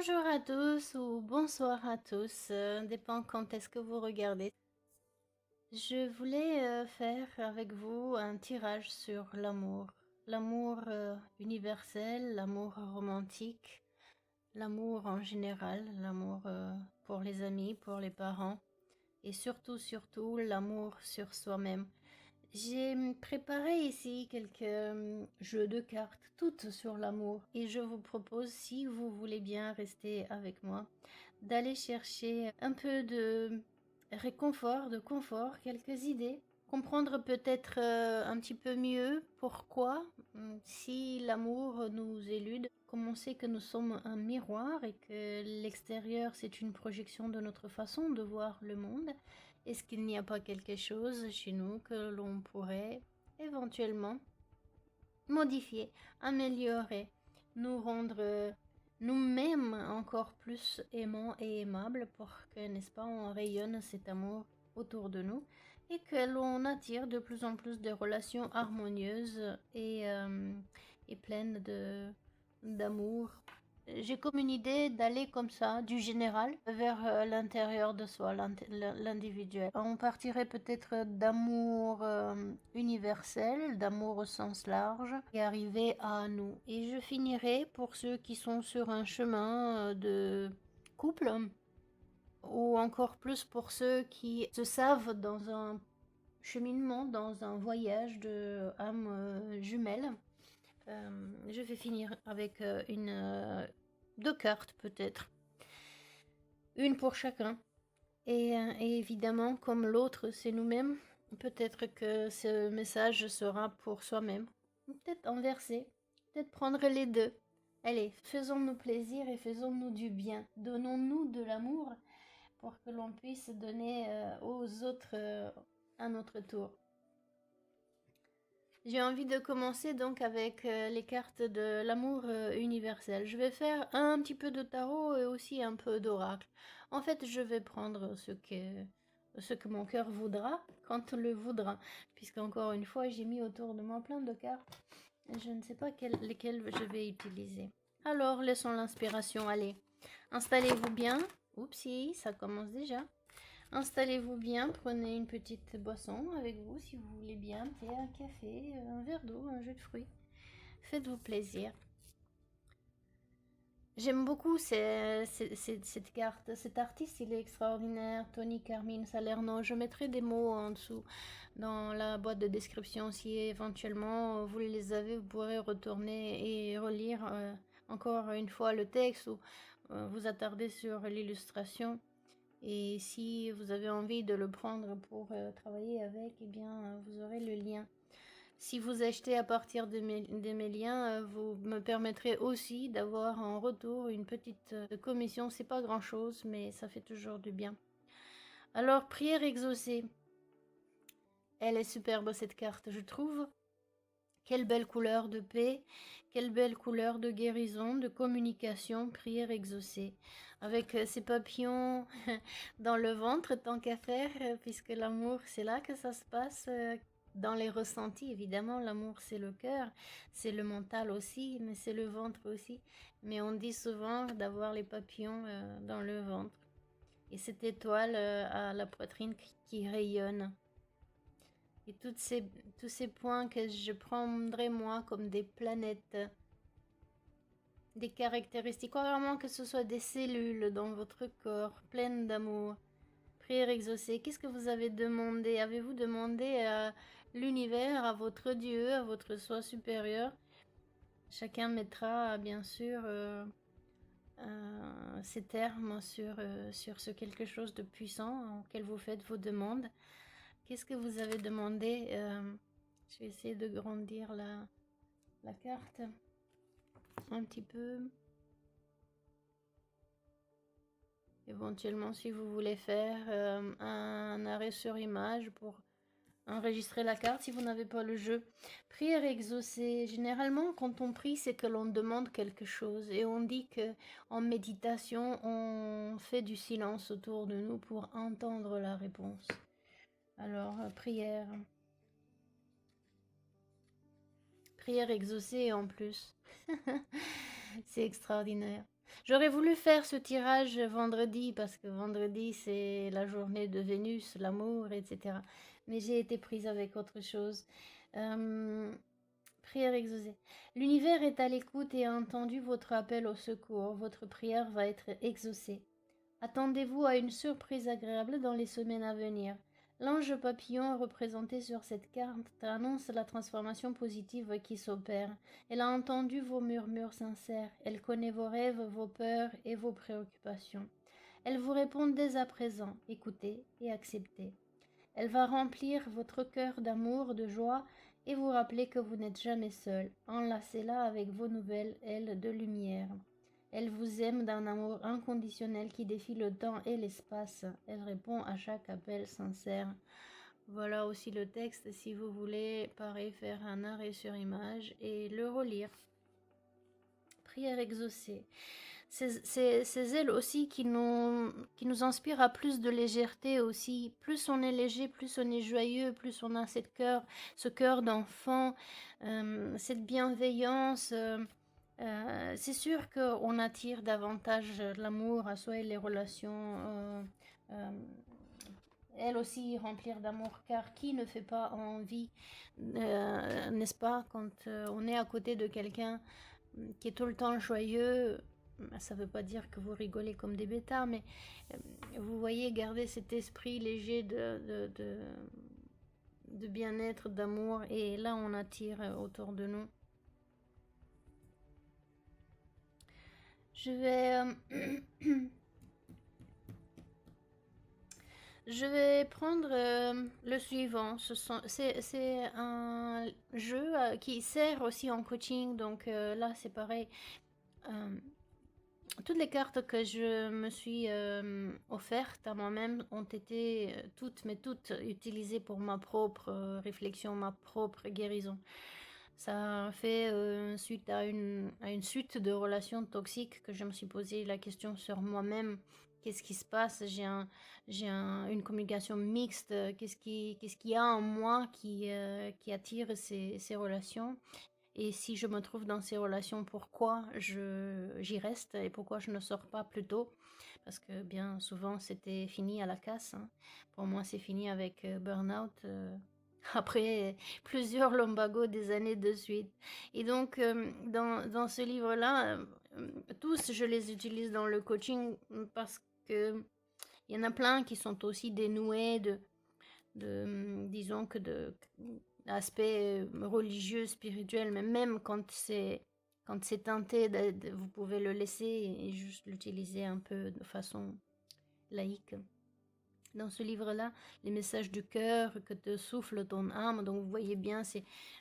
Bonjour à tous ou bonsoir à tous, dépend quand est-ce que vous regardez. Je voulais faire avec vous un tirage sur l'amour. L'amour universel, l'amour romantique, l'amour en général, l'amour pour les amis, pour les parents et surtout l'amour sur soi-même. J'ai préparé ici quelques jeux de cartes, toutes sur l'amour, et je vous propose, si vous voulez bien rester avec moi, d'aller chercher un peu de réconfort, de confort, quelques idées, comprendre peut-être un petit peu mieux pourquoi, si l'amour nous élude, comme on sait que nous sommes un miroir et que l'extérieur c'est une projection de notre façon de voir le monde. Est-ce qu'il n'y a pas quelque chose chez nous que l'on pourrait éventuellement modifier, améliorer, nous rendre nous-mêmes encore plus aimants et aimables pour que, n'est-ce pas, on rayonne cet amour autour de nous et que l'on attire de plus en plus de relations harmonieuses et pleines d'amour. J'ai comme une idée d'aller comme ça, du général, vers l'intérieur de soi, l'individuel. On partirait peut-être d'amour universel, d'amour au sens large, et arriver à nous. Et je finirai pour ceux qui sont sur un chemin de couple, ou encore plus pour ceux qui se savent dans un cheminement, dans un voyage de âme jumelle. Je vais finir avec deux cartes peut-être, une pour chacun. Et évidemment, comme l'autre c'est nous-mêmes, peut-être que ce message sera pour soi-même. Peut-être inverser, peut-être prendre les deux. Allez, faisons-nous plaisir et faisons-nous du bien. Donnons-nous de l'amour pour que l'on puisse donner aux autres à notre tour. J'ai envie de commencer donc avec les cartes de l'amour universel. Je vais faire un petit peu de tarot et aussi un peu d'oracle. En fait, je vais prendre ce que mon cœur voudra quand le voudra. Puisqu'encore une fois, j'ai mis autour de moi plein de cartes. Je ne sais pas lesquelles je vais utiliser. Alors, laissons l'inspiration aller. Installez-vous bien. Oupsie, ça commence déjà. Installez-vous bien, prenez une petite boisson avec vous si vous voulez bien, un thé, un café, un verre d'eau, un jus de fruits. Faites-vous plaisir. J'aime beaucoup cette carte. Cet artiste, il est extraordinaire. Tony Carmine Salerno. Je mettrai des mots en dessous dans la boîte de description. Si éventuellement vous les avez, vous pourrez retourner et relire encore une fois le texte ou vous attarder sur l'illustration. Et si vous avez envie de le prendre pour travailler avec, eh bien, vous aurez le lien. Si vous achetez à partir de mes liens, vous me permettrez aussi d'avoir en retour une petite commission. C'est pas grand chose, mais ça fait toujours du bien. Alors, prière exaucée. Elle est superbe cette carte, je trouve. Quelle belle couleur de paix, quelle belle couleur de guérison, de communication, prière exaucée. Avec ces papillons dans le ventre, tant qu'à faire, puisque l'amour, c'est là que ça se passe, dans les ressentis. Évidemment, l'amour, c'est le cœur, c'est le mental aussi, mais c'est le ventre aussi. Mais on dit souvent d'avoir les papillons dans le ventre. Et cette étoile à la poitrine qui rayonne. Et tous ces points que je prendrais moi comme des planètes, des caractéristiques, vraiment que ce soit des cellules dans votre corps, pleines d'amour. Prière exaucée, qu'est-ce que vous avez demandé? Avez-vous demandé à l'univers, à votre Dieu, à votre soi supérieur? Chacun mettra bien sûr ses termes sur ce quelque chose de puissant auquel vous faites vos demandes. Qu'est-ce que vous avez demandé? Je vais essayer de grandir la carte un petit peu. Éventuellement, si vous voulez faire un arrêt sur image pour enregistrer la carte, si vous n'avez pas le jeu. Prière exaucée. Généralement, quand on prie, c'est que l'on demande quelque chose. Et on dit que en méditation, on fait du silence autour de nous pour entendre la réponse. Alors, prière. Prière exaucée en plus. C'est extraordinaire. J'aurais voulu faire ce tirage vendredi parce que vendredi c'est la journée de Vénus, l'amour, etc. Mais j'ai été prise avec autre chose. Prière exaucée. L'univers est à l'écoute et a entendu votre appel au secours. Votre prière va être exaucée. Attendez-vous à une surprise agréable dans les semaines à venir. L'ange papillon représenté sur cette carte annonce la transformation positive qui s'opère. Elle a entendu vos murmures sincères. Elle connaît vos rêves, vos peurs et vos préoccupations. Elle vous répond dès à présent. Écoutez et acceptez. Elle va remplir votre cœur d'amour, de joie et vous rappeler que vous n'êtes jamais seul. Enlacez-la avec vos nouvelles ailes de lumière. Elle vous aime d'un amour inconditionnel qui défie le temps et l'espace. Elle répond à chaque appel sincère. Voilà aussi le texte si vous voulez, pareil, faire un arrêt sur image et le relire. Prière exaucée. Ces ailes aussi qui nous inspirent à plus de légèreté aussi. Plus on est léger, plus on est joyeux, plus on a ce cœur d'enfant, cette bienveillance. C'est sûr qu'on attire davantage l'amour à soi et les relations. Elle aussi remplir d'amour, car qui ne fait pas envie, n'est-ce pas, quand on est à côté de quelqu'un qui est tout le temps joyeux, ça ne veut pas dire que vous rigolez comme des bêtas, mais vous voyez, garder cet esprit léger de bien-être, d'amour, et là on attire autour de nous. Je vais prendre le suivant. C'est un jeu qui sert aussi en coaching, donc là c'est pareil. Toutes les cartes que je me suis offertes à moi-même ont été toutes utilisées pour ma propre réflexion, ma propre guérison. Ça fait suite à une suite de relations toxiques que je me suis posé la question sur moi-même. Qu'est-ce qui se passe? J'ai une communication mixte. Qu'est-ce qu'il y a en moi qui attire ces relations? Et si je me trouve dans ces relations, pourquoi j'y reste et pourquoi je ne sors pas plus tôt? Parce que bien souvent, c'était fini à la casse. Hein. Pour moi, c'est fini avec burn-out après plusieurs lumbagos des années de suite. Et donc, dans ce livre-là, tous, je les utilise dans le coaching parce que il y en a plein qui sont aussi dénoués disons que d'aspect religieux, spirituel, mais même quand c'est teinté, vous pouvez le laisser et juste l'utiliser un peu de façon laïque. Dans ce livre-là, les messages du cœur que te souffle ton âme, donc vous voyez bien,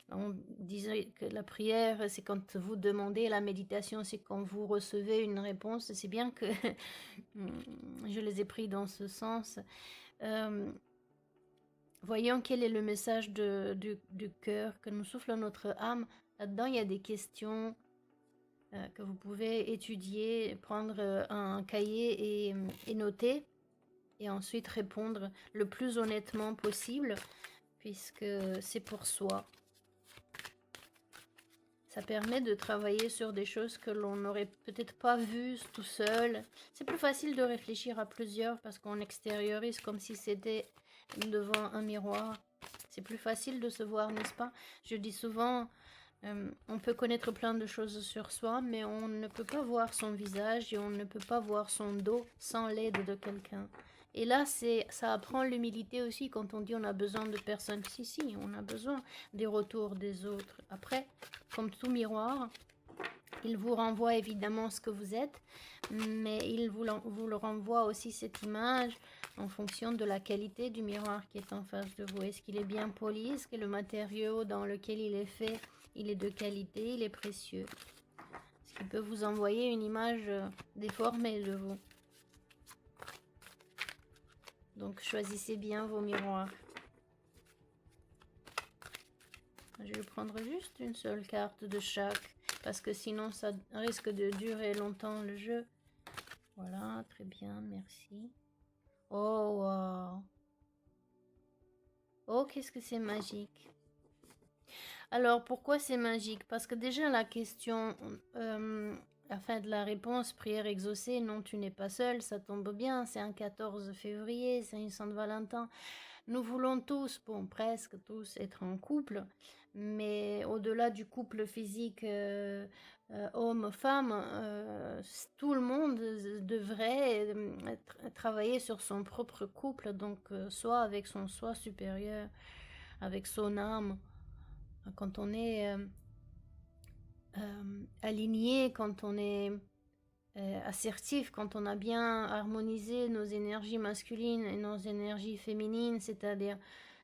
on disait que la prière, c'est quand vous demandez, la méditation, c'est quand vous recevez une réponse, c'est bien que je les ai pris dans ce sens. Voyons quel est le message du cœur que nous souffle notre âme. Là-dedans, il y a des questions que vous pouvez étudier, prendre un cahier et noter, et ensuite répondre le plus honnêtement possible, puisque c'est pour soi. Ça permet de travailler sur des choses que l'on n'aurait peut-être pas vues tout seul. C'est plus facile de réfléchir à plusieurs parce qu'on extériorise comme si c'était devant un miroir. C'est plus facile de se voir, n'est-ce pas? Je dis souvent, on peut connaître plein de choses sur soi, mais on ne peut pas voir son visage et on ne peut pas voir son dos sans l'aide de quelqu'un. Et là, ça apprend l'humilité aussi quand on dit on a besoin de personnes. Si, on a besoin des retours des autres. Après, comme tout miroir, il vous renvoie évidemment ce que vous êtes, mais il vous le renvoie aussi cette image en fonction de la qualité du miroir qui est en face de vous. Est-ce qu'il est bien poli? Est-ce que le matériau dans lequel il est fait, il est de qualité, il est précieux? Est-ce qu'il peut vous envoyer une image déformée de vous? Donc choisissez bien vos miroirs. Je vais prendre juste une seule carte de chaque, parce que sinon ça risque de durer longtemps le jeu. Voilà, très bien, merci. Oh, wow. Oh, qu'est-ce que c'est magique. Alors, pourquoi c'est magique? Parce que déjà, la question, afin de la réponse, prière exaucée, non, tu n'es pas seul, ça tombe bien, c'est un 14 février, c'est une Saint-Valentin. Nous voulons tous, bon, presque tous, être en couple, mais au-delà du couple physique homme-femme, tout le monde devrait travailler sur son propre couple, donc soit avec son soi supérieur, avec son âme. Quand on est aligné, quand on est assertif, quand on a bien harmonisé nos énergies masculines et nos énergies féminines, c'est-à-dire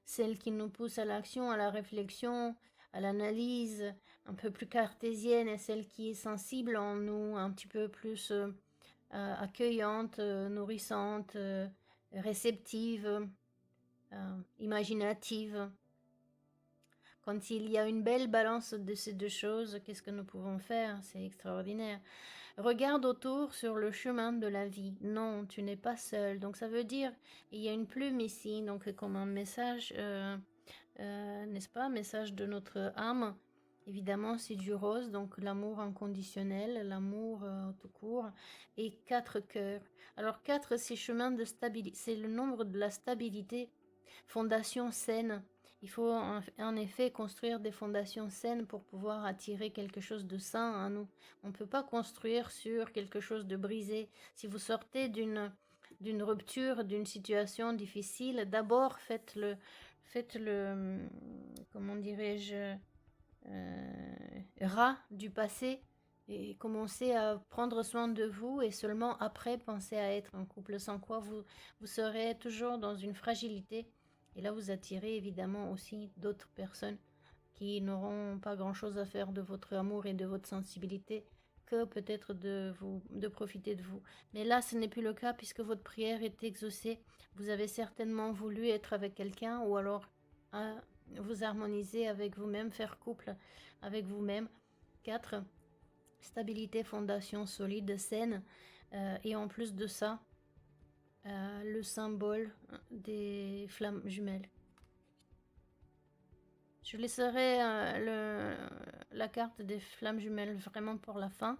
celles qui nous poussent à l'action, à la réflexion, à l'analyse un peu plus cartésienne, et celle qui est sensible en nous, un petit peu plus accueillante, nourrissante, réceptive, imaginative. Quand il y a une belle balance de ces deux choses, qu'est-ce que nous pouvons faire? C'est extraordinaire. Regarde autour sur le chemin de la vie. Non, tu n'es pas seul. Donc ça veut dire, il y a une plume ici, donc comme un message, n'est-ce pas? Message de notre âme. Évidemment, c'est du rose, donc l'amour inconditionnel, l'amour tout court, et 4 cœurs. Alors 4, c'est chemin de stabilité, c'est le nombre de la stabilité, fondation saine. Il faut en effet construire des fondations saines pour pouvoir attirer quelque chose de sain à nous. On ne peut pas construire sur quelque chose de brisé. Si vous sortez d'une rupture, d'une situation difficile, d'abord faites le, comment dirais-je, ras du passé et commencez à prendre soin de vous et seulement après pensez à être en couple, sans quoi vous serez toujours dans une fragilité. Et là, vous attirez évidemment aussi d'autres personnes qui n'auront pas grand-chose à faire de votre amour et de votre sensibilité que peut-être de profiter de vous. Mais là, ce n'est plus le cas puisque votre prière est exaucée. Vous avez certainement voulu être avec quelqu'un ou alors vous harmoniser avec vous-même, faire couple avec vous-même. 4. Stabilité, fondation solide, saine. Et en plus de ça, le symbole des flammes jumelles. Je laisserai la carte des flammes jumelles vraiment pour la fin,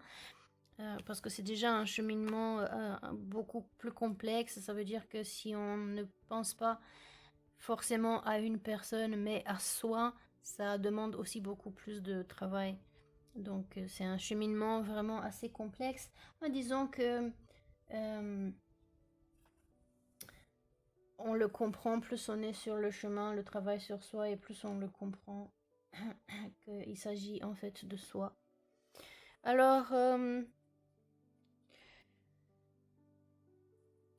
parce que c'est déjà un cheminement beaucoup plus complexe. Ça veut dire que si on ne pense pas forcément à une personne, mais à soi, ça demande aussi beaucoup plus de travail. Donc c'est un cheminement vraiment assez complexe. Disons que on le comprend, plus on est sur le chemin, le travail sur soi, et plus on le comprend qu'il s'agit en fait de soi. Alors,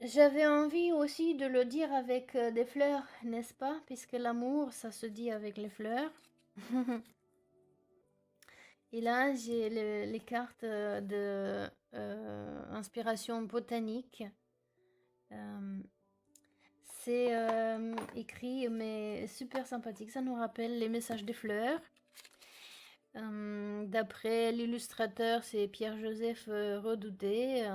j'avais envie aussi de le dire avec des fleurs, n'est-ce pas? Puisque l'amour, ça se dit avec les fleurs. Et là, j'ai les cartes de inspiration botanique. C'est écrit, mais super sympathique. Ça nous rappelle les messages des fleurs. D'après l'illustrateur, c'est Pierre-Joseph Redouté,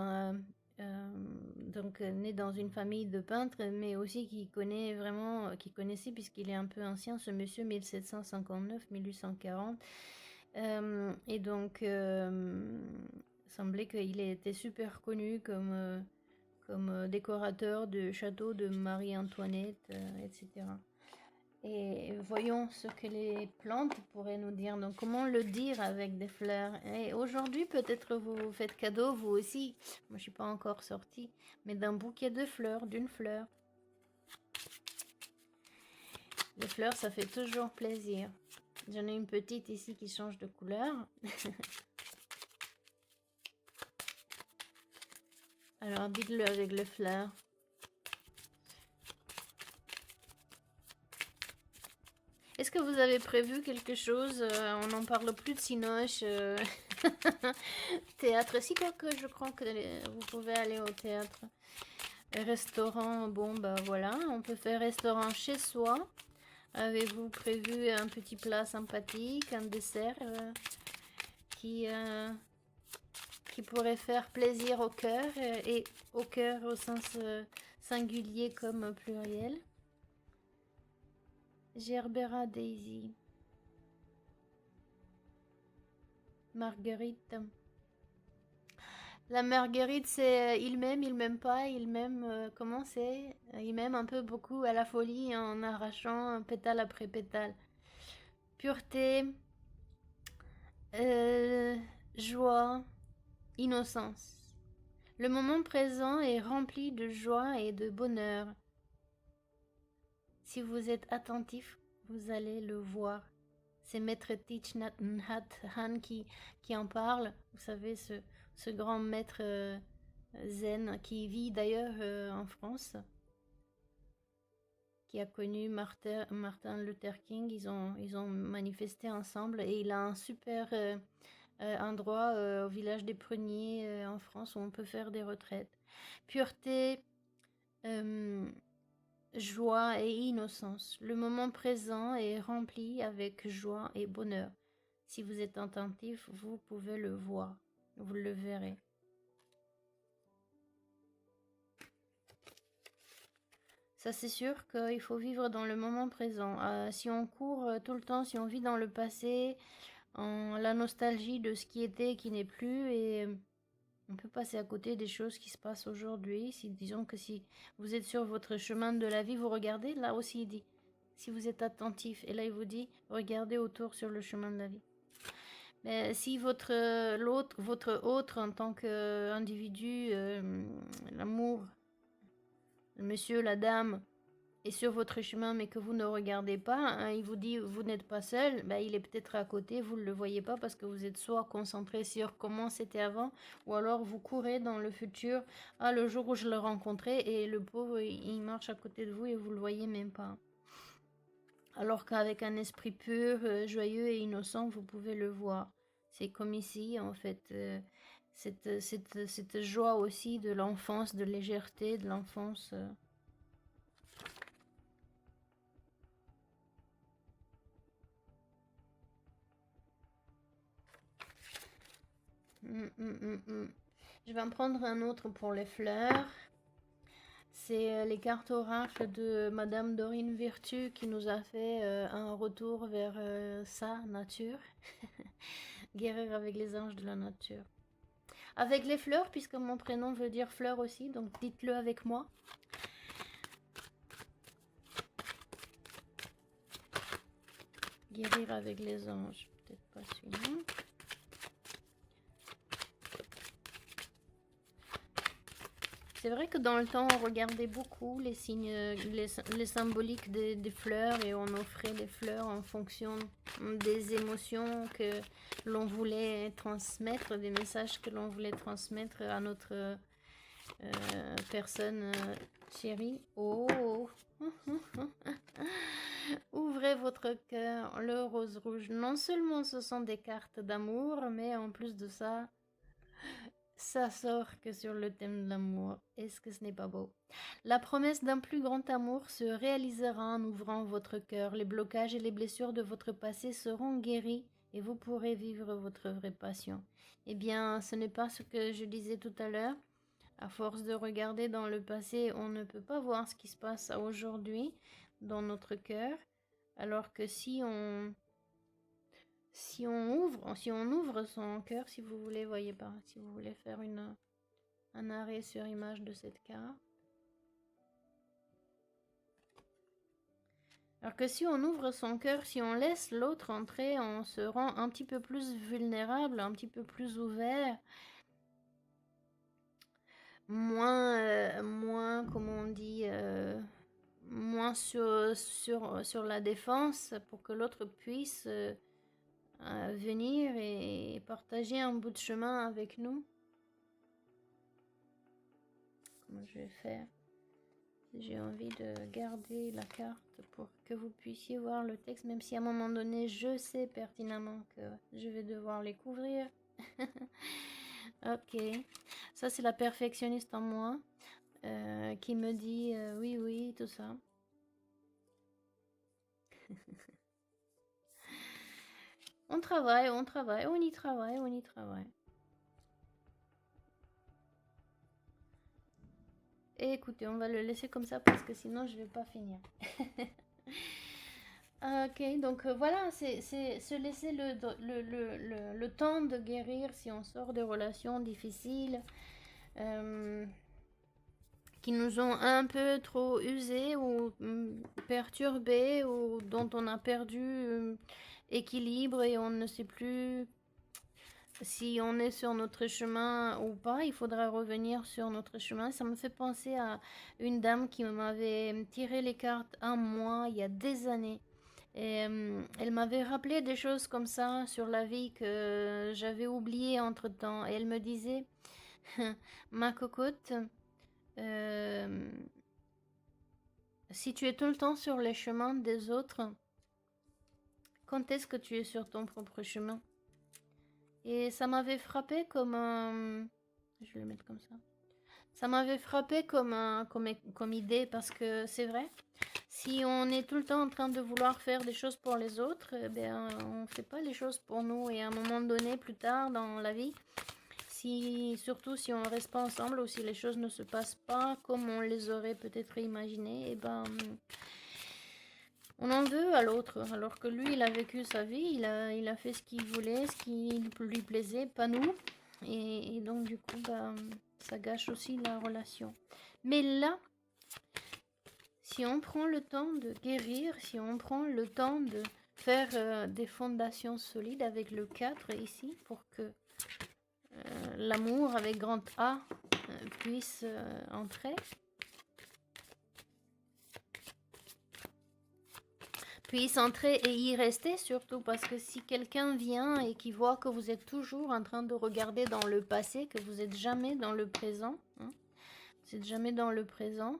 donc né dans une famille de peintres, mais aussi qui connaissait puisqu'il est un peu ancien, ce monsieur, 1759-1840. Et donc, il semblait qu'il était super connu comme décorateur de châteaux de Marie-Antoinette, etc. Et voyons ce que les plantes pourraient nous dire. Donc, comment le dire avec des fleurs? Et aujourd'hui, peut-être vous faites cadeau, vous aussi. Moi, je suis pas encore sortie, mais d'un bouquet de fleurs, d'une fleur. Les fleurs, ça fait toujours plaisir. J'en ai une petite ici qui change de couleur. Alors, dites-le avec les fleurs. Est-ce que vous avez prévu quelque chose? On n'en parle plus de Cinoche. Théâtre, si, quoique je crois que vous pouvez aller au théâtre. Restaurant, bon bah voilà, on peut faire restaurant chez soi. Avez-vous prévu un petit plat sympathique, un dessert qui pourrait faire plaisir au cœur et au cœur au sens singulier comme pluriel? Gerbera Daisy. Marguerite. La marguerite, c'est il m'aime pas, il m'aime, comment c'est? Il m'aime un peu beaucoup à la folie en arrachant pétale après pétale. Pureté, euh, joie, innocence. Le moment présent est rempli de joie et de bonheur. Si vous êtes attentif, vous allez le voir. C'est Maître Thich Nhat Hanh qui en parle. Vous savez, ce grand maître zen qui vit d'ailleurs en France, qui a connu Martin Luther King. Ils ont manifesté ensemble et il a un super endroit au village des Pruniers en France où on peut faire des retraites. Pureté, euh, joie et innocence. Le moment présent est rempli avec joie et bonheur. Si vous êtes attentif, vous pouvez le voir. Vous le verrez. Ça, c'est sûr qu'il faut vivre dans le moment présent. Si on court tout le temps, si on vit dans le passé, en la nostalgie de ce qui était et qui n'est plus, et on peut passer à côté des choses qui se passent aujourd'hui. Disons que si vous êtes sur votre chemin de la vie, vous regardez, là aussi il dit, si vous êtes attentif, et là il vous dit, regardez autour sur le chemin de la vie. Mais si votre autre en tant qu'individu, l'amour, le monsieur, la dame, est sur votre chemin mais que vous ne regardez pas, hein, il vous dit vous n'êtes pas seul, ben, il est peut-être à côté, vous ne le voyez pas parce que vous êtes soit concentré sur comment c'était avant, ou alors vous courez dans le futur, le jour où je le rencontrais, et le pauvre il marche à côté de vous et vous le voyez même pas. Alors qu'avec un esprit pur, joyeux et innocent, vous pouvez le voir. C'est comme ici, en fait, cette joie aussi de l'enfance, de légèreté de l'enfance. Je vais en prendre un autre pour les fleurs. C'est les cartes oracles de Madame Dorine Virtue qui nous a fait un retour vers sa nature. Guérir avec les anges de la nature. Avec les fleurs, puisque mon prénom veut dire fleur aussi, donc dites-le avec moi. Guérir avec les anges, peut-être pas celui-là. C'est vrai que dans le temps, on regardait beaucoup les signes, les symboliques des fleurs, et on offrait les fleurs en fonction des émotions que l'on voulait transmettre, des messages que l'on voulait transmettre à notre personne chérie. Oh, ouvrez votre cœur, le rose rouge. Non seulement ce sont des cartes d'amour, mais en plus de ça, ça sort que sur le thème de l'amour. Est-ce que ce n'est pas beau? La promesse d'un plus grand amour se réalisera en ouvrant votre cœur. Les blocages et les blessures de votre passé seront guéris et vous pourrez vivre votre vraie passion. Eh bien, ce n'est pas ce que je disais tout à l'heure. À force de regarder dans le passé, on ne peut pas voir ce qui se passe aujourd'hui dans notre cœur. Alors que si on ouvre son cœur, si vous voulez, voyez pas, si vous voulez faire un arrêt sur image de cette carte. Alors que si on ouvre son cœur, si on laisse l'autre entrer, on se rend un petit peu plus vulnérable, un petit peu plus ouvert, moins, comment on dit, moins sur la défense pour que l'autre puisse venir et partager un bout de chemin avec nous. Comment je vais faire? J'ai envie de garder la carte pour que vous puissiez voir le texte, même si à un moment donné, je sais pertinemment que je vais devoir les couvrir. Ok, ça c'est la perfectionniste en moi qui me dit oui, oui, tout ça. On travaille, on travaille, on y travaille, on y travaille. Et écoutez, on va le laisser comme ça parce que sinon je vais pas finir. Ok, donc voilà, c'est se laisser le temps de guérir si on sort de relations difficiles euh, qui nous ont un peu trop usés ou perturbés ou dont on a perdu équilibre et on ne sait plus si on est sur notre chemin ou pas. Il faudra revenir sur notre chemin. Ça me fait penser à une dame qui m'avait tiré les cartes à moi il y a des années. Et elle m'avait rappelé des choses comme ça sur la vie que j'avais oubliées entre-temps. Et elle me disait, ma cocotte, euh, si tu es tout le temps sur les chemins des autres, quand est-ce que tu es sur ton propre chemin? Et ça m'avait frappé comme un... Je vais le mettre comme ça. Ça m'avait frappé comme idée parce que c'est vrai. Si on est tout le temps en train de vouloir faire des choses pour les autres, eh bien, on ne fait pas les choses pour nous. Et à un moment donné, plus tard dans la vie, surtout si on reste pas ensemble ou si les choses ne se passent pas comme on les aurait peut-être imaginées, eh ben, on en veut à l'autre. Alors que lui, il a vécu sa vie, il a fait ce qu'il voulait, ce qui lui plaisait, pas nous. Et donc, du coup, ben, ça gâche aussi la relation. Mais là, si on prend le temps de guérir, si on prend le temps de faire des fondations solides avec le 4 ici, pour que l'amour avec grand A puisse entrer, puisse entrer et y rester surtout, parce que si quelqu'un vient et qui voit que vous êtes toujours en train de regarder dans le passé, que vous n'êtes jamais dans le présent, vous n'êtes jamais dans le présent,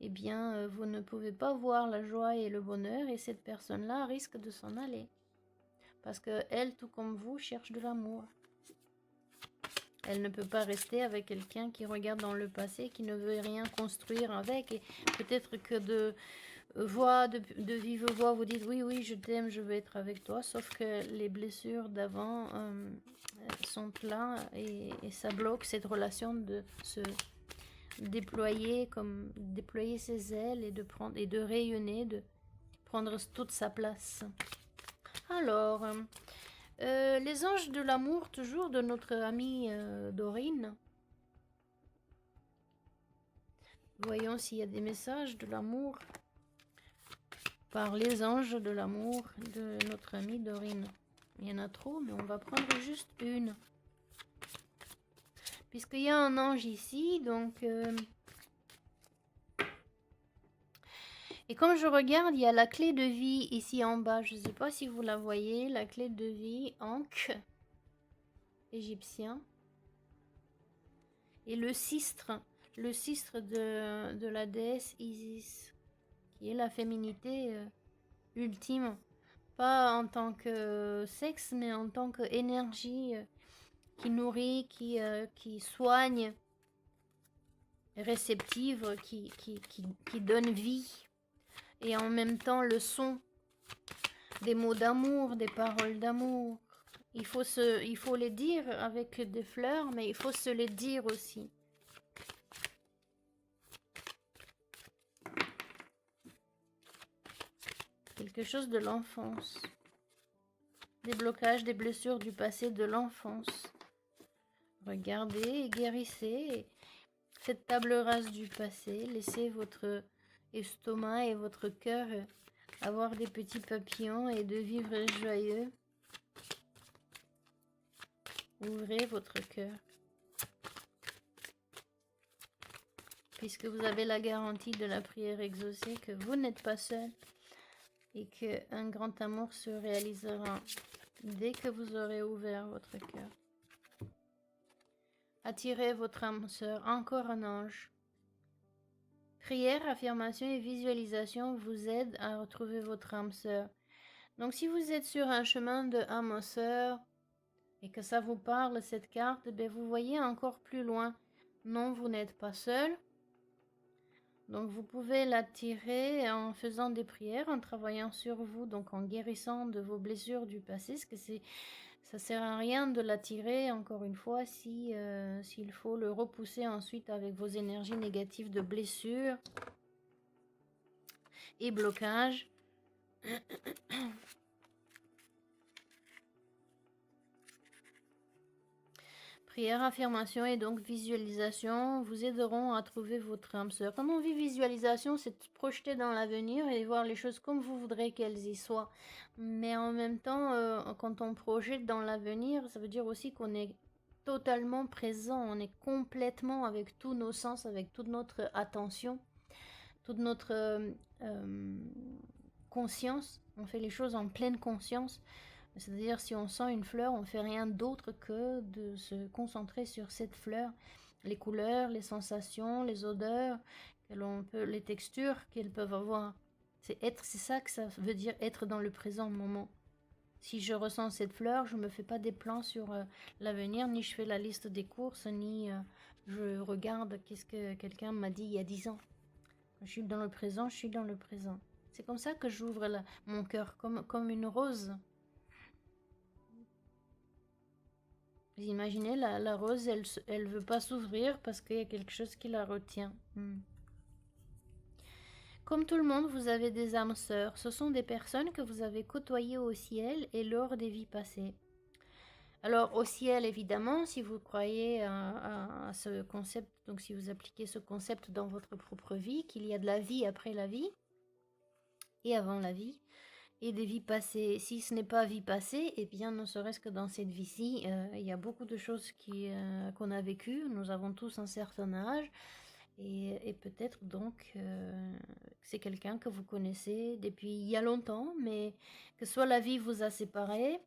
eh bien, vous ne pouvez pas voir la joie et le bonheur, et cette personne-là risque de s'en aller. Parce qu'elle, tout comme vous, cherche de l'amour. Elle ne peut pas rester avec quelqu'un qui regarde dans le passé, qui ne veut rien construire avec, et peut-être que de vive voix, vous dites oui, oui, je t'aime, je veux être avec toi, sauf que les blessures d'avant sont là, et ça bloque cette relation de se déployer, comme déployer ses ailes et de prendre et de rayonner, de prendre toute sa place. Alors, les anges de l'amour, toujours de notre amie Dorine. Voyons s'il y a des messages de l'amour par les anges de l'amour de notre amie Dorine. Il y en a trop, mais on va prendre juste une. Puisqu'il y a un ange ici, donc... Et comme je regarde, il y a la clé de vie ici en bas. Je ne sais pas si vous la voyez, la clé de vie, Ankh, égyptien. Et le cistre de la déesse Isis, qui est la féminité ultime. Pas en tant que sexe, mais en tant qu'énergie qui nourrit, qui soigne, réceptive, qui donne vie. Et en même temps le son des mots d'amour, des paroles d'amour. Il faut les dire avec des fleurs, mais il faut se les dire aussi. Quelque chose de l'enfance. Des blocages, des blessures du passé de l'enfance. Regardez et guérissez cette table rase du passé. Laissez votre estomac et votre cœur avoir des petits papillons et de vivre joyeux. Ouvrez votre cœur. Puisque vous avez la garantie de la prière exaucée, que vous n'êtes pas seul et qu'un grand amour se réalisera dès que vous aurez ouvert votre cœur. Attirez votre âme sœur, encore un ange. Prière, affirmation et visualisation vous aident à retrouver votre âme sœur. Donc si vous êtes sur un chemin de âme sœur et que ça vous parle cette carte, ben vous voyez encore plus loin. Non, vous n'êtes pas seul. Donc vous pouvez l'attirer en faisant des prières, en travaillant sur vous, donc en guérissant de vos blessures du passé, parce que ça sert à rien de l'attirer encore une fois s'il faut le repousser ensuite avec vos énergies négatives de blessures et blocages. Prière, affirmation et donc visualisation vous aideront à trouver votre âme sœur. Quand on vit visualisation, c'est de se projeter dans l'avenir et voir les choses comme vous voudrez qu'elles y soient. Mais en même temps, quand on projette dans l'avenir, ça veut dire aussi qu'on est totalement présent, on est complètement avec tous nos sens, avec toute notre attention, toute notre conscience. On fait les choses en pleine conscience. C'est-à-dire, si on sent une fleur, on ne fait rien d'autre que de se concentrer sur cette fleur. Les couleurs, les sensations, les odeurs, les textures qu'elles peuvent avoir. C'est ça que ça veut dire être dans le présent moment. Si je ressens cette fleur, je ne me fais pas des plans sur l'avenir, ni je fais la liste des courses, ni je regarde qu'est-ce que quelqu'un m'a dit il y a 10 ans. Quand je suis dans le présent, je suis dans le présent. C'est comme ça que j'ouvre mon cœur, comme une rose. Vous imaginez, la rose, elle veut pas s'ouvrir parce qu'il y a quelque chose qui la retient. Comme tout le monde, vous avez des âmes sœurs. Ce sont des personnes que vous avez côtoyées au ciel et lors des vies passées. Alors, au ciel, évidemment, si vous croyez à ce concept, donc si vous appliquez ce concept dans votre propre vie, qu'il y a de la vie après la vie et avant la vie, et des vies passées. Si ce n'est pas vie passée, eh bien, ne serait-ce que dans cette vie-ci, il y a beaucoup de choses qu'on a vécues. Nous avons tous un certain âge. Et peut-être donc c'est quelqu'un que vous connaissez depuis il y a longtemps, mais que soit la vie vous a séparés,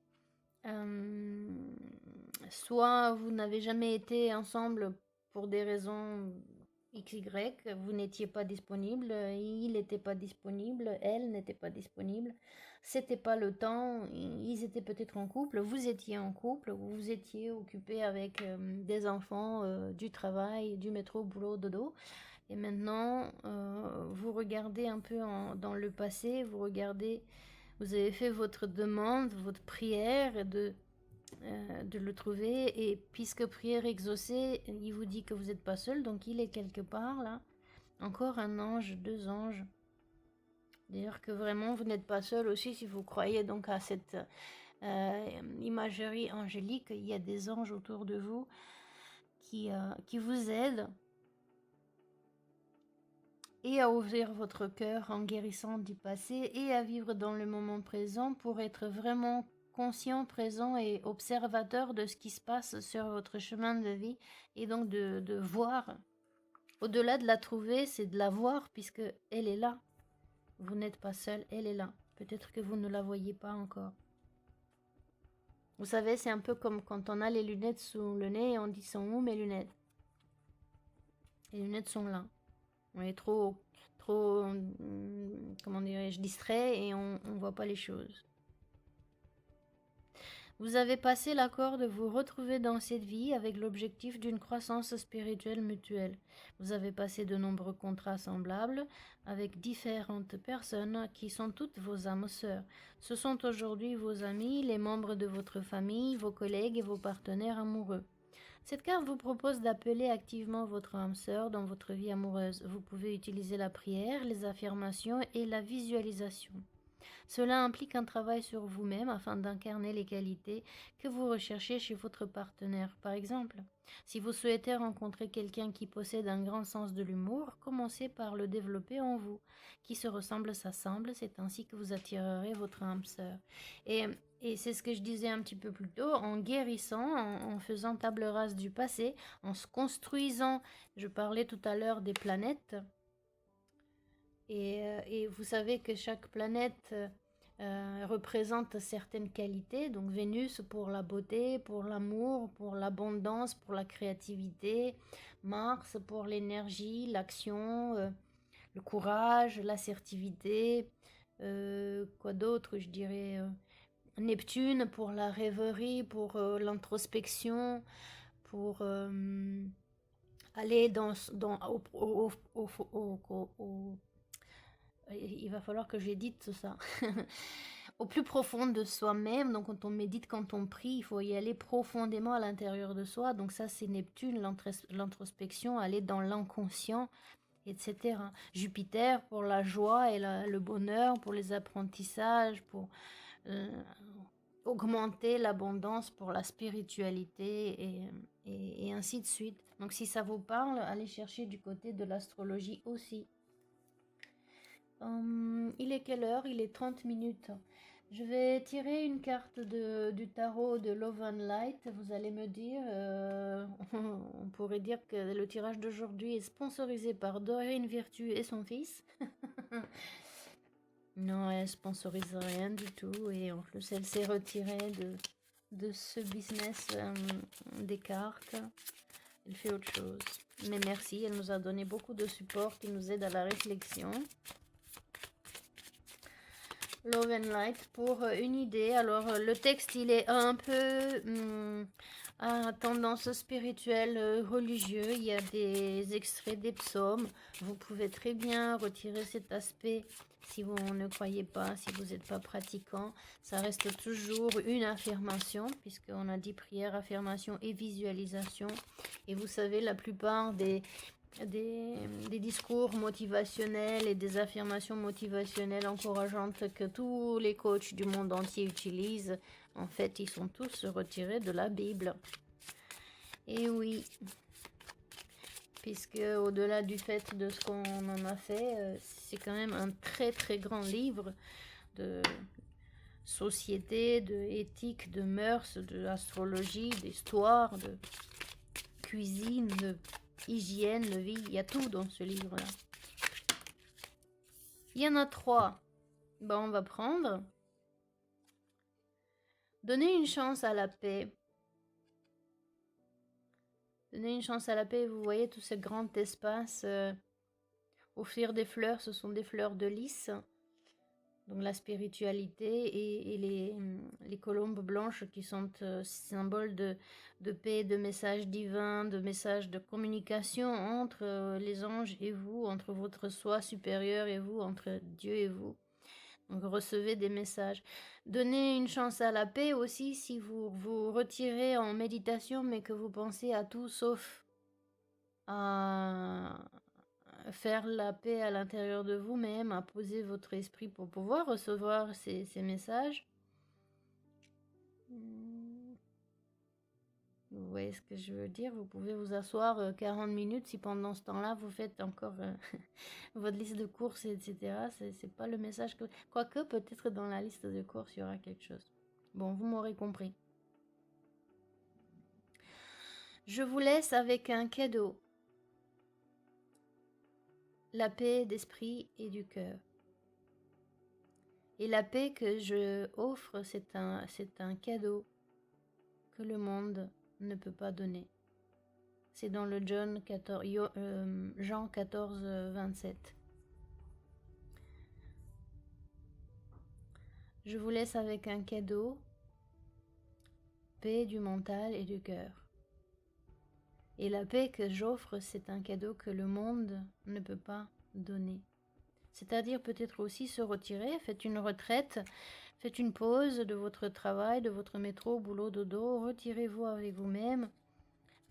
soit vous n'avez jamais été ensemble pour des raisons XY, vous n'étiez pas disponible, il n'était pas disponible, elle n'était pas disponible, c'était pas le temps, ils étaient peut-être en couple, vous étiez en couple, vous étiez occupé avec des enfants, du travail, du métro, boulot, dodo, et maintenant vous regardez un peu dans le passé, vous avez fait votre demande, votre prière de le trouver, et puisque prière exaucée, il vous dit que vous n'êtes pas seul, donc il est quelque part là, encore un ange, 2 anges. D'ailleurs que vraiment vous n'êtes pas seul aussi, si vous croyez donc à cette imagerie angélique, il y a des anges autour de vous qui vous aident et à ouvrir votre cœur en guérissant du passé et à vivre dans le moment présent pour être vraiment conscient, présent et observateur de ce qui se passe sur votre chemin de vie, et donc de voir. Au-delà de la trouver, c'est de la voir puisque elle est là. Vous n'êtes pas seul, elle est là. Peut-être que vous ne la voyez pas encore. Vous savez, c'est un peu comme quand on a les lunettes sous le nez et on dit sont où mes lunettes? Les lunettes sont là. On est trop, comment dirais-je, distrait et on ne voit pas les choses. Vous avez passé l'accord de vous retrouver dans cette vie avec l'objectif d'une croissance spirituelle mutuelle. Vous avez passé de nombreux contrats semblables avec différentes personnes qui sont toutes vos âmes sœurs. Ce sont aujourd'hui vos amis, les membres de votre famille, vos collègues et vos partenaires amoureux. Cette carte vous propose d'appeler activement votre âme sœur dans votre vie amoureuse. Vous pouvez utiliser la prière, les affirmations et la visualisation. Cela implique un travail sur vous-même afin d'incarner les qualités que vous recherchez chez votre partenaire. Par exemple, si vous souhaitez rencontrer quelqu'un qui possède un grand sens de l'humour, commencez par le développer en vous. Qui se ressemble s'assemble, c'est ainsi que vous attirerez votre âme sœur. Et c'est ce que je disais un petit peu plus tôt, en guérissant, en faisant table rase du passé, en se construisant. Je parlais tout à l'heure des planètes. Et vous savez que chaque planète représente certaines qualités. Donc Vénus pour la beauté, pour l'amour, pour l'abondance, pour la créativité. Mars pour l'énergie, l'action, le courage, l'assertivité. Quoi d'autre, je dirais Neptune pour la rêverie, pour l'introspection, pour aller il va falloir que j'édite tout ça. Au plus profond de soi-même. Donc quand on médite, quand on prie, il faut y aller profondément à l'intérieur de soi. Donc ça, c'est Neptune, l'introspection, aller dans l'inconscient etc. Jupiter pour la joie et le bonheur, pour les apprentissages, pour euh, augmenter l'abondance, pour la spiritualité et ainsi de suite. Donc si ça vous parle, allez chercher du côté de l'astrologie aussi. Il est quelle heure? Il est 30 minutes. Je vais tirer une carte du tarot de Love and Light. Vous allez me dire, on pourrait dire que le tirage d'aujourd'hui est sponsorisé par Doreen Virtue et son fils. Non, elle sponsorise rien du tout. Et en plus, elle s'est retirée de ce business des cartes. Elle fait autre chose. Mais merci, elle nous a donné beaucoup de support qui nous aide à la réflexion. Love and Light pour une idée. Alors le texte il est un peu à tendance spirituelle, religieux. Il y a des extraits des psaumes. Vous pouvez très bien retirer cet aspect si vous ne croyez pas, si vous n'êtes pas pratiquant. Ça reste toujours une affirmation puisqu'on a dit prière, affirmation et visualisation. Et vous savez, la plupart des discours motivationnels et des affirmations motivationnelles encourageantes que tous les coachs du monde entier utilisent, en fait, ils sont tous retirés de la Bible. Et oui, puisque au-delà du fait de ce qu'on en a fait, c'est quand même un très très grand livre de société, de éthique, de mœurs, d'astrologie, d'histoire, de cuisine, de hygiène, de vie, il y a tout dans ce livre-là. Il y en a 3. Ben, on va prendre. Donner une chance à la paix. Donner une chance à la paix, vous voyez tout ce grand espace. Offrir des fleurs, ce sont des fleurs de lys. Donc la spiritualité et les colombes blanches qui sont symboles de paix, de messages divins, de messages de communication entre les anges et vous, entre votre soi supérieur et vous, entre Dieu et vous. Donc recevez des messages. Donnez une chance à la paix aussi si vous vous retirez en méditation mais que vous pensez à tout sauf à faire la paix à l'intérieur de vous-même, à poser votre esprit pour pouvoir recevoir ces messages. Vous voyez ce que je veux dire? Vous pouvez vous asseoir 40 minutes si pendant ce temps-là vous faites encore votre liste de courses, etc. C'est pas le message que... Quoique peut-être dans la liste de courses il y aura quelque chose. Bon, vous m'aurez compris. Je vous laisse avec un cadeau. La paix d'esprit et du cœur. Et la paix que je offre, c'est un cadeau que le monde ne peut pas donner. C'est dans le Jean 14, 27. Je vous laisse avec un cadeau, paix du mental et du cœur. Et la paix que j'offre, c'est un cadeau que le monde ne peut pas donner. C'est-à-dire peut-être aussi se retirer, faites une retraite, faites une pause de votre travail, de votre métro, boulot, dodo, retirez-vous avec vous-même.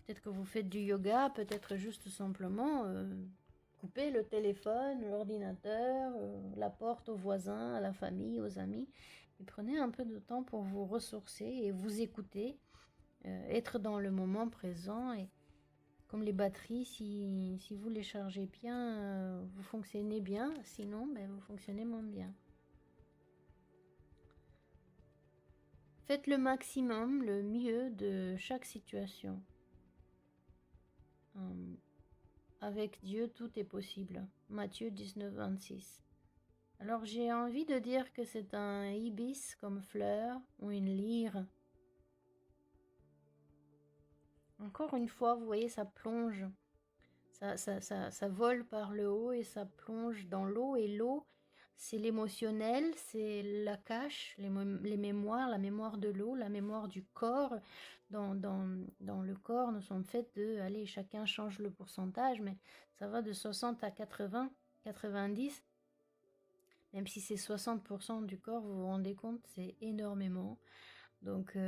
Peut-être que vous faites du yoga, peut-être juste simplement coupez le téléphone, l'ordinateur, la porte aux voisins, à la famille, aux amis. Et prenez un peu de temps pour vous ressourcer et vous écouter, être dans le moment présent. Et comme les batteries, si vous les chargez bien, vous fonctionnez bien. Sinon, vous fonctionnez moins bien. Faites le maximum, le mieux de chaque situation. Avec Dieu, tout est possible. Matthieu 19, 26. Alors j'ai envie de dire que c'est un ibis comme fleur ou une lyre. Encore une fois, vous voyez, ça plonge. Ça vole par le haut et ça plonge dans l'eau. Et l'eau, c'est l'émotionnel, c'est la cache, les mémoires, la mémoire de l'eau, la mémoire du corps. Dans le corps, nous sommes faits de... Allez, chacun change le pourcentage, mais ça va de 60 à 80, 90. Même si c'est 60% du corps, vous vous rendez compte, c'est énormément. Donc,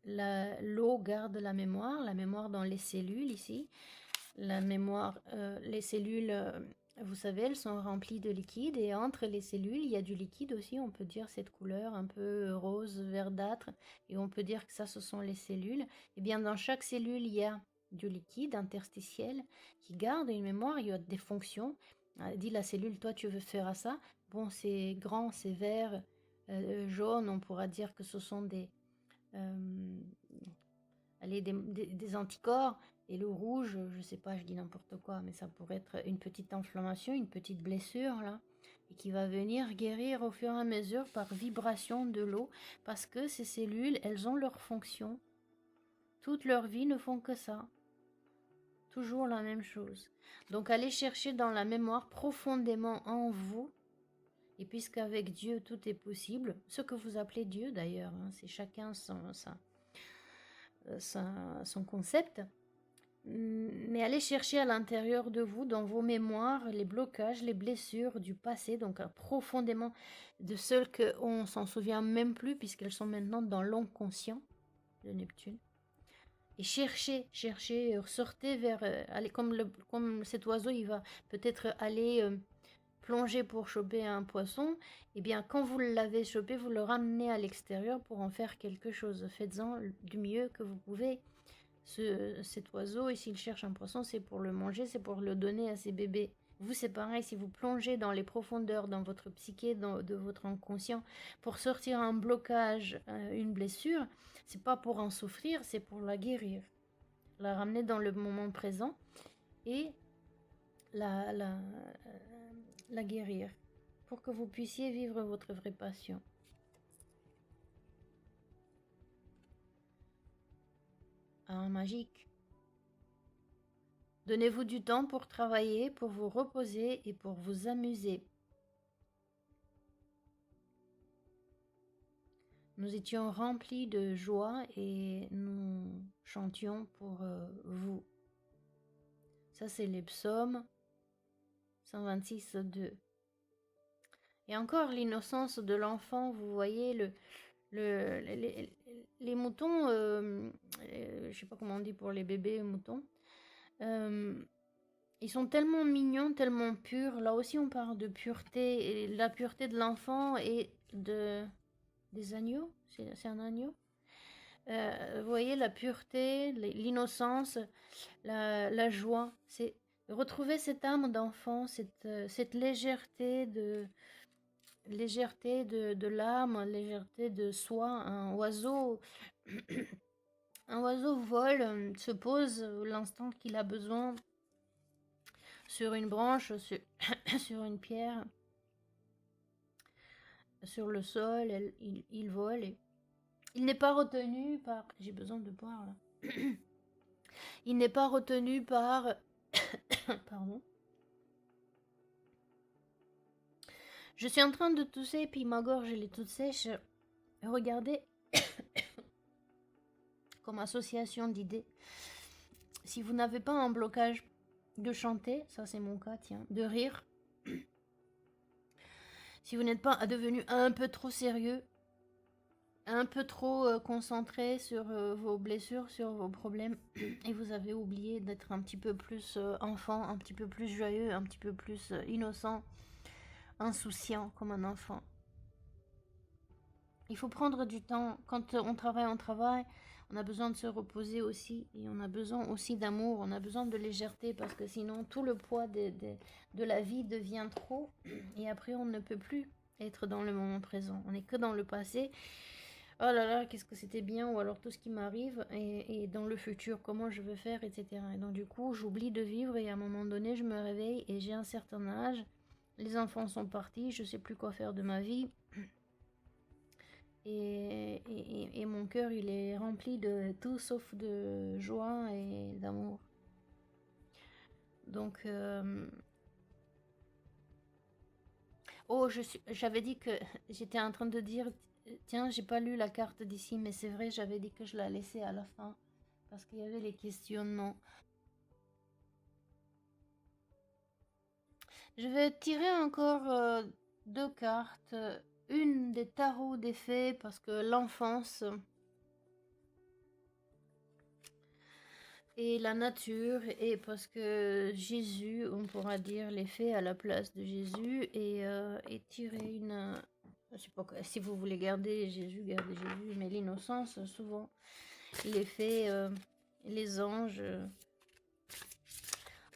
l'eau garde la mémoire dans les cellules ici. La mémoire, les cellules, vous savez, elles sont remplies de liquide et entre les cellules, il y a du liquide aussi. On peut dire cette couleur un peu rose, verdâtre, et on peut dire que ça, ce sont les cellules. Eh bien, dans chaque cellule, il y a du liquide interstitiel qui garde une mémoire. Il y a des fonctions. Dit la cellule, toi, tu veux faire à ça. Bon, c'est grand, c'est vert, jaune. On pourra dire que ce sont euh, des anticorps. Et le rouge, je sais pas, je dis n'importe quoi, mais ça pourrait être une petite inflammation, une petite blessure là, et qui va venir guérir au fur et à mesure par vibration de l'eau, parce que ces cellules, elles ont leur fonction. Toute leur vie ne font que ça. Toujours la même chose. Donc allez chercher dans la mémoire profondément en vous, et puisqu'avec Dieu tout est possible, ce que vous appelez Dieu d'ailleurs, hein, c'est chacun son concept. Mais allez chercher à l'intérieur de vous, dans vos mémoires, les blocages, les blessures du passé, donc profondément de celles qu'on ne s'en souvient même plus, puisqu'elles sont maintenant dans l'inconscient de Neptune. Et cherchez, sortez vers, allez, comme cet oiseau, il va peut-être aller plonger pour choper un poisson. Et bien, quand vous l'avez chopé, vous le ramenez à l'extérieur pour en faire quelque chose. Faites-en du mieux que vous pouvez. Cet oiseau, et s'il cherche un poisson, c'est pour le manger, c'est pour le donner à ses bébés. Vous, c'est pareil, si vous plongez dans les profondeurs, dans votre psyché, de votre inconscient, pour sortir un blocage, une blessure, c'est pas pour en souffrir, c'est pour la guérir. La ramener dans le moment présent et la guérir, pour que vous puissiez vivre votre vraie passion. Un magique. Donnez-vous du temps pour travailler, pour vous reposer et pour vous amuser. Nous étions remplis de joie et nous chantions pour vous. Ça, c'est les psaumes 126, 2. Et encore l'innocence de l'enfant, vous voyez, les moutons, je sais pas comment on dit pour les bébés moutons, ils sont tellement mignons, tellement purs. Là aussi, on parle de pureté, et la pureté de l'enfant et des agneaux. C'est un agneau. Vous voyez, la pureté, l'innocence, la joie. C'est retrouver cette âme d'enfant, cette légèreté de l'âme, légèreté de soi. Un oiseau vole, se pose l'instant qu'il a besoin sur une branche, sur une pierre, sur le sol, il vole. Et il n'est pas retenu par... J'ai besoin de boire là. Il n'est pas retenu par... Pardon. Je suis en train de tousser et puis ma gorge elle est toute sèche. Regardez comme association d'idées. Si vous n'avez pas un blocage de chanter, ça c'est mon cas, tiens, de rire. Si vous n'êtes pas devenu un peu trop sérieux, un peu trop concentré sur vos blessures, sur vos problèmes, et vous avez oublié d'être un petit peu plus enfant, un petit peu plus joyeux, un petit peu plus innocent, insouciant comme un enfant. Il faut prendre du temps. Quand on travaille, on a besoin de se reposer aussi, et on a besoin aussi d'amour, on a besoin de légèreté, parce que sinon tout le poids de la vie devient trop, et après on ne peut plus être dans le moment présent. On n'est que dans le passé. Oh là là, qu'est-ce que c'était bien, ou alors tout ce qui m'arrive, et dans le futur, comment je veux faire, etc. Et donc du coup, j'oublie de vivre, et à un moment donné, je me réveille, et j'ai un certain âge, les enfants sont partis, je sais plus quoi faire de ma vie, et mon cœur, il est rempli de tout sauf de joie et d'amour. Donc, oh, j'avais dit que j'étais en train de dire, tiens, j'ai pas lu la carte d'ici, mais c'est vrai, j'avais dit que je la laissais à la fin, parce qu'il y avait les questionnements. Je vais tirer encore 2 cartes. Une des tarots des fées, parce que l'enfance... et la nature, et parce que Jésus, on pourra dire, les fait à la place de Jésus, et tirer une... je sais pas si vous voulez garder Jésus, gardez Jésus, mais l'innocence, souvent, les faits, les anges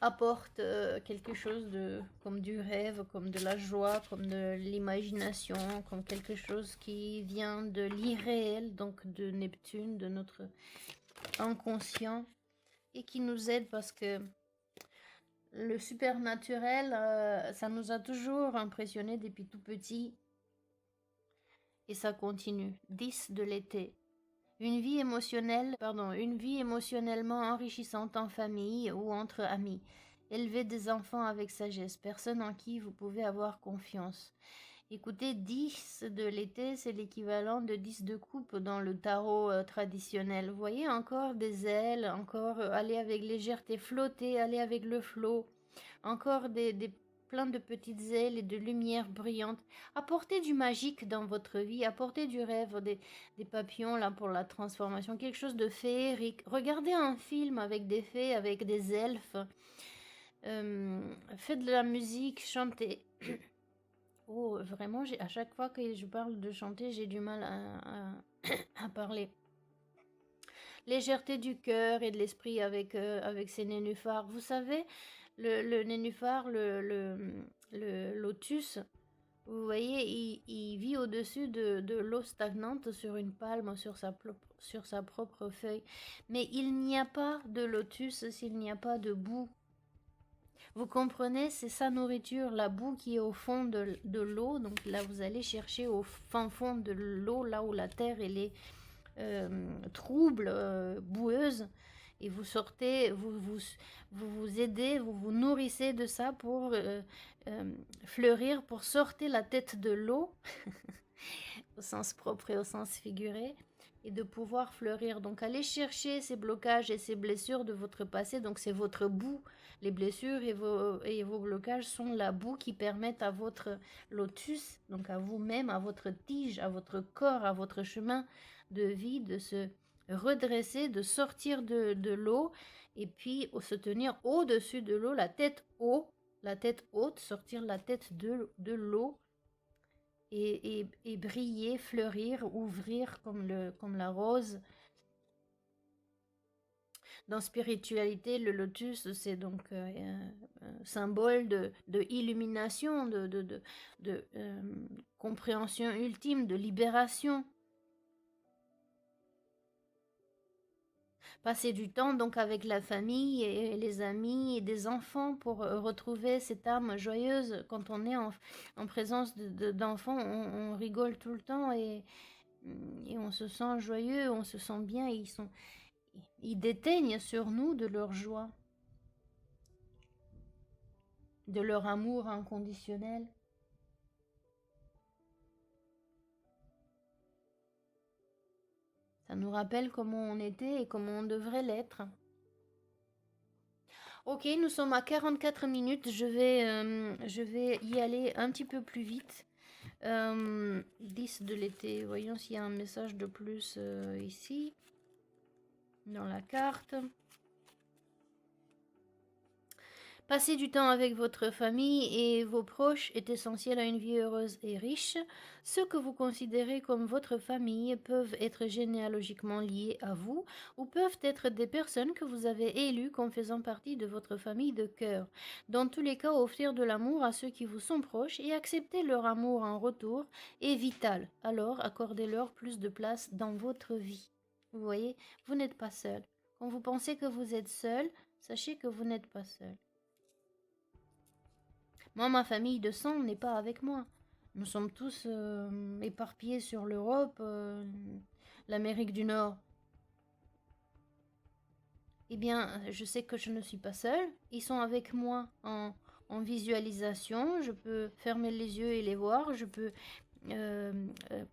apportent quelque chose de comme du rêve, comme de la joie, comme de l'imagination, comme quelque chose qui vient de l'irréel, donc de Neptune, de notre inconscient, et qui nous aide parce que le supernaturel, ça nous a toujours impressionnés depuis tout petit, et ça continue. 10 de l'été. Une vie émotionnellement enrichissante en famille ou entre amis. Élever des enfants avec sagesse, personne en qui vous pouvez avoir confiance. Écoutez, 10 de l'été, c'est l'équivalent de 10 de coupe dans le tarot traditionnel. Vous voyez, encore des ailes, encore aller avec légèreté, flotter, aller avec le flot. Encore plein de petites ailes et de lumière brillante. Apportez du magique dans votre vie, apportez du rêve, des papillons là pour la transformation, quelque chose de féerique. Regardez un film avec des fées, avec des elfes. Faites de la musique, chantez. Oh, vraiment, à chaque fois que je parle de chanter, j'ai du mal à parler. Légèreté du cœur et de l'esprit avec ces nénuphars. Vous savez, le nénuphar, le lotus, vous voyez, il vit au-dessus de l'eau stagnante sur une palme, sur sa propre feuille. Mais il n'y a pas de lotus s'il n'y a pas de boue. Vous comprenez, c'est sa nourriture, la boue qui est au fond de l'eau. Donc là, vous allez chercher au fin fond de l'eau, là où la terre elle est trouble, boueuse, et vous sortez, vous aidez, vous vous nourrissez de ça pour fleurir, pour sortir la tête de l'eau, au sens propre et au sens figuré, et de pouvoir fleurir. Donc allez chercher ces blocages et ces blessures de votre passé, donc c'est votre boue. Les blessures et vos blocages sont la boue qui permettent à votre lotus, donc à vous-même, à votre tige, à votre corps, à votre chemin de vie, de se redresser, de sortir de l'eau, et puis se tenir au-dessus de l'eau, la tête haute, sortir la tête de l'eau, et briller, fleurir, ouvrir comme la rose. Dans spiritualité, le lotus, c'est donc symbole de illumination, de compréhension ultime, de libération. Passer du temps donc avec la famille et les amis et des enfants pour retrouver cette âme joyeuse. Quand on est en présence d'enfants, on rigole tout le temps, et on se sent joyeux, on se sent bien, et ils déteignent sur nous de leur joie, de leur amour inconditionnel. Ça nous rappelle comment on était et comment on devrait l'être. Ok, nous sommes à 44 minutes, je vais y aller un petit peu plus vite. 10 de l'été, voyons s'il y a un message de plus ici, dans la carte. Passer du temps avec votre famille et vos proches est essentiel à une vie heureuse et riche. Ceux que vous considérez comme votre famille peuvent être généalogiquement liés à vous, ou peuvent être des personnes que vous avez élues comme faisant partie de votre famille de cœur. Dans tous les cas, offrir de l'amour à ceux qui vous sont proches et accepter leur amour en retour est vital. Alors, accordez-leur plus de place dans votre vie. Vous voyez, vous n'êtes pas seul. Quand vous pensez que vous êtes seul, sachez que vous n'êtes pas seul. Moi, ma famille de sang n'est pas avec moi. Nous sommes tous éparpillés sur l'Europe, l'Amérique du Nord. Eh bien, je sais que je ne suis pas seule. Ils sont avec moi en visualisation. Je peux fermer les yeux et les voir. Je peux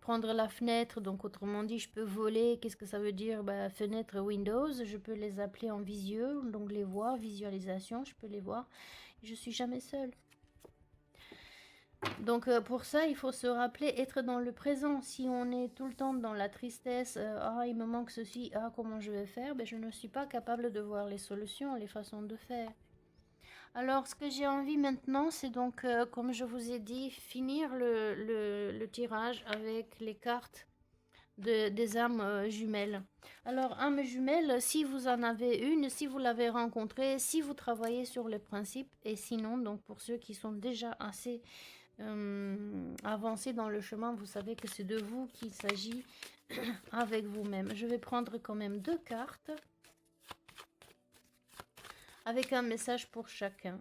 prendre la fenêtre. Donc, autrement dit, je peux voler. Qu'est-ce que ça veut dire? Fenêtre Windows. Je peux les appeler en visio. Donc, les voir. Visualisation, je peux les voir. Je suis jamais seule. Donc pour ça, il faut se rappeler, être dans le présent. Si on est tout le temps dans la tristesse, ah il me manque ceci, ah comment je vais faire, ben, je ne suis pas capable de voir les solutions, les façons de faire. Alors ce que j'ai envie maintenant, c'est donc, comme je vous ai dit, finir le tirage avec les cartes des âmes jumelles. Alors âme jumelle, si vous en avez une, si vous l'avez rencontrée, si vous travaillez sur les principes, et sinon, donc pour ceux qui sont déjà assez avancés dans le chemin, vous savez que c'est de vous qu'il s'agit avec vous-même. Je vais prendre quand même 2 cartes avec un message pour chacun.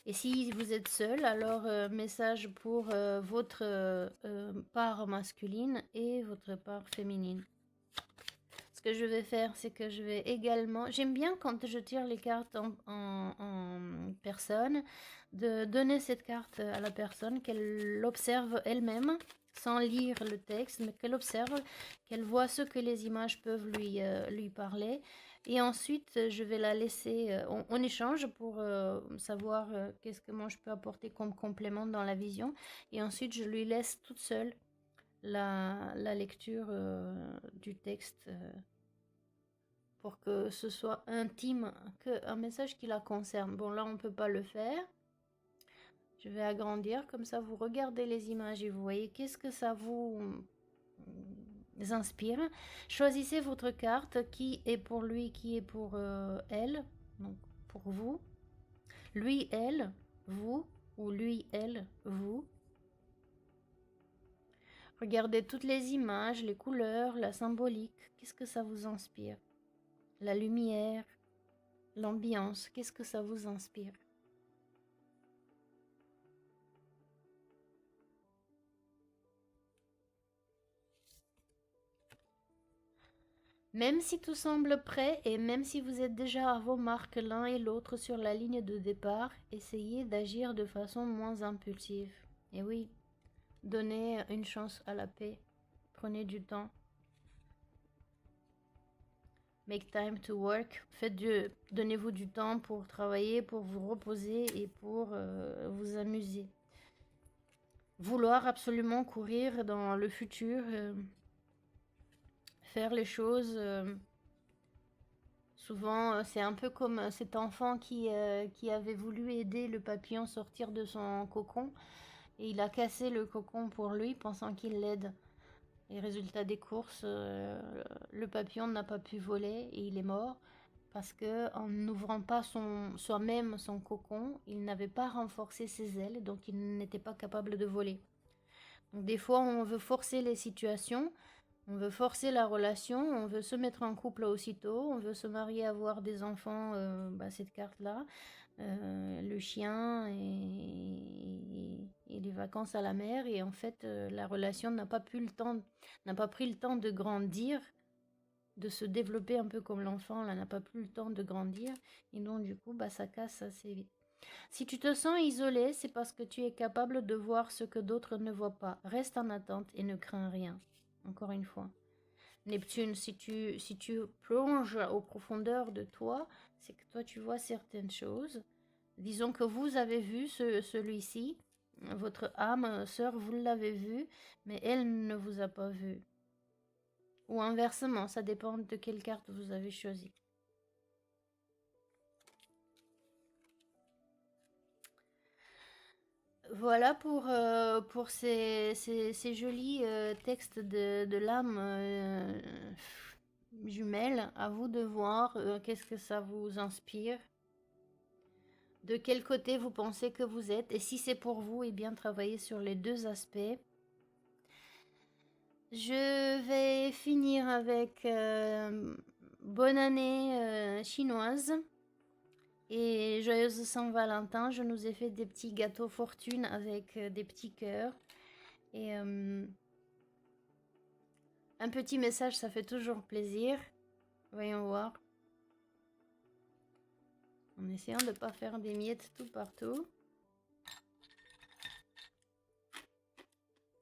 Et si vous êtes seul, alors message pour votre part masculine et votre part féminine. Ce que je vais faire, c'est que je vais également... J'aime bien quand je tire les cartes en personne, de donner cette carte à la personne, qu'elle l'observe elle-même, sans lire le texte, mais qu'elle observe, qu'elle voit ce que les images peuvent lui parler. Et ensuite, je vais la laisser... on échange pour savoir qu'est-ce que moi je peux apporter comme complément dans la vision. Et ensuite, je lui laisse toute seule la lecture du texte pour que ce soit intime, un message qui la concerne. Bon, là, on ne peut pas le faire. Je vais agrandir, comme ça, vous regardez les images et vous voyez qu'est-ce que ça vous inspire. Choisissez votre carte, qui est pour lui, qui est pour elle, donc pour vous. Lui, elle, vous, ou lui, elle, vous. Regardez toutes les images, les couleurs, la symbolique. Qu'est-ce que ça vous inspire? La lumière, l'ambiance, qu'est-ce que ça vous inspire? Même si tout semble prêt et même si vous êtes déjà à vos marques l'un et l'autre sur la ligne de départ, essayez d'agir de façon moins impulsive. Et oui, donnez une chance à la paix. Prenez du temps. Make time to work. Donnez-vous du temps pour travailler, pour vous reposer et pour vous amuser. Vouloir absolument courir dans le futur, faire les choses... souvent, c'est un peu comme cet enfant qui avait voulu aider le papillon sortir de son cocon et il a cassé le cocon pour lui pensant qu'il l'aide. Et résultat des courses, le papillon n'a pas pu voler et il est mort parce que en n'ouvrant pas soi-même son cocon, il n'avait pas renforcé ses ailes, donc il n'était pas capable de voler. Donc des fois, on veut forcer les situations. On veut forcer la relation, on veut se mettre en couple aussitôt, on veut se marier, avoir des enfants, cette carte-là, le chien et les vacances à la mer. Et en fait, la relation n'a pas pris le temps de grandir, de se développer un peu comme l'enfant, là, n'a pas plus le temps de grandir. Et donc, du coup, ça casse assez vite. Si tu te sens isolé, c'est parce que tu es capable de voir ce que d'autres ne voient pas. Reste en attente et ne crains rien. Encore une fois. Neptune, si tu plonges aux profondeurs de toi, c'est que toi tu vois certaines choses. Disons que vous avez vu celui-ci, votre âme sœur, vous l'avez vu, mais elle ne vous a pas vu. Ou inversement, ça dépend de quelle carte vous avez choisi. Voilà pour ces jolis textes de l'âme jumelle. À vous de voir qu'est-ce que ça vous inspire. De quel côté vous pensez que vous êtes. Et si c'est pour vous, eh bien travaillez sur les deux aspects. Je vais finir avec bonne année chinoise. Et joyeuse Saint-Valentin, je nous ai fait des petits gâteaux fortune avec des petits cœurs. Et un petit message, ça fait toujours plaisir. Voyons voir. En essayant de ne pas faire des miettes tout partout.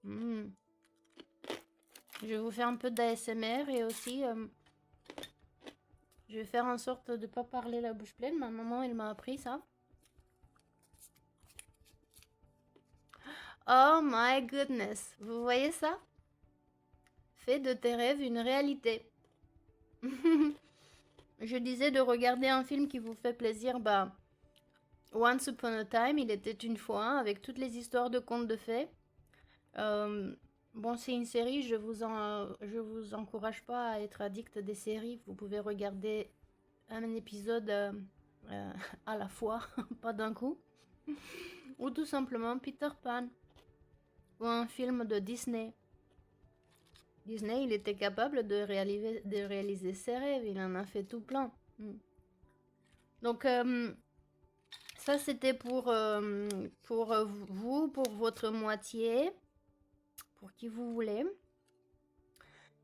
Je vais vous faire un peu d'ASMR et aussi... je vais faire en sorte de ne pas parler la bouche pleine. Ma maman, elle m'a appris ça. Oh my goodness. Vous voyez ça? Fais de tes rêves une réalité. Je disais de regarder un film qui vous fait plaisir, bah, Once Upon a Time, il était une fois, avec toutes les histoires de contes de fées. Bon, c'est une série, je vous encourage pas à être addict des séries. Vous pouvez regarder un épisode à la fois, pas d'un coup. Ou tout simplement Peter Pan, ou un film de Disney. Disney, il était capable de réaliser ses rêves, il en a fait tout plein. Donc, ça c'était pour vous, pour votre moitié, pour qui vous voulez.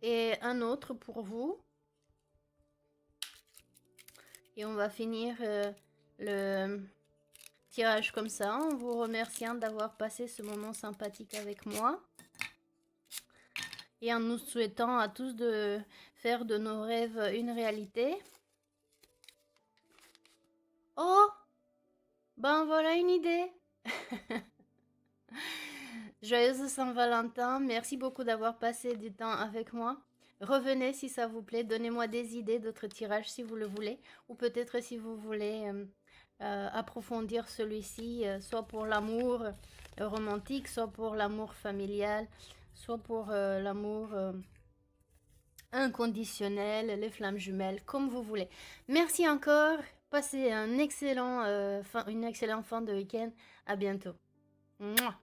Et un autre pour vous. Et on va finir le tirage comme ça, en vous remerciant d'avoir passé ce moment sympathique avec moi. Et en nous souhaitant à tous de faire de nos rêves une réalité. Oh, ben voilà une idée. Joyeuse Saint-Valentin, merci beaucoup d'avoir passé du temps avec moi. Revenez si ça vous plaît, donnez-moi des idées d'autres tirages si vous le voulez, ou peut-être si vous voulez approfondir celui-ci, soit pour l'amour romantique, soit pour l'amour familial, soit pour l'amour inconditionnel, les flammes jumelles, comme vous voulez. Merci encore, passez une excellente fin de week-end, à bientôt. Mouah.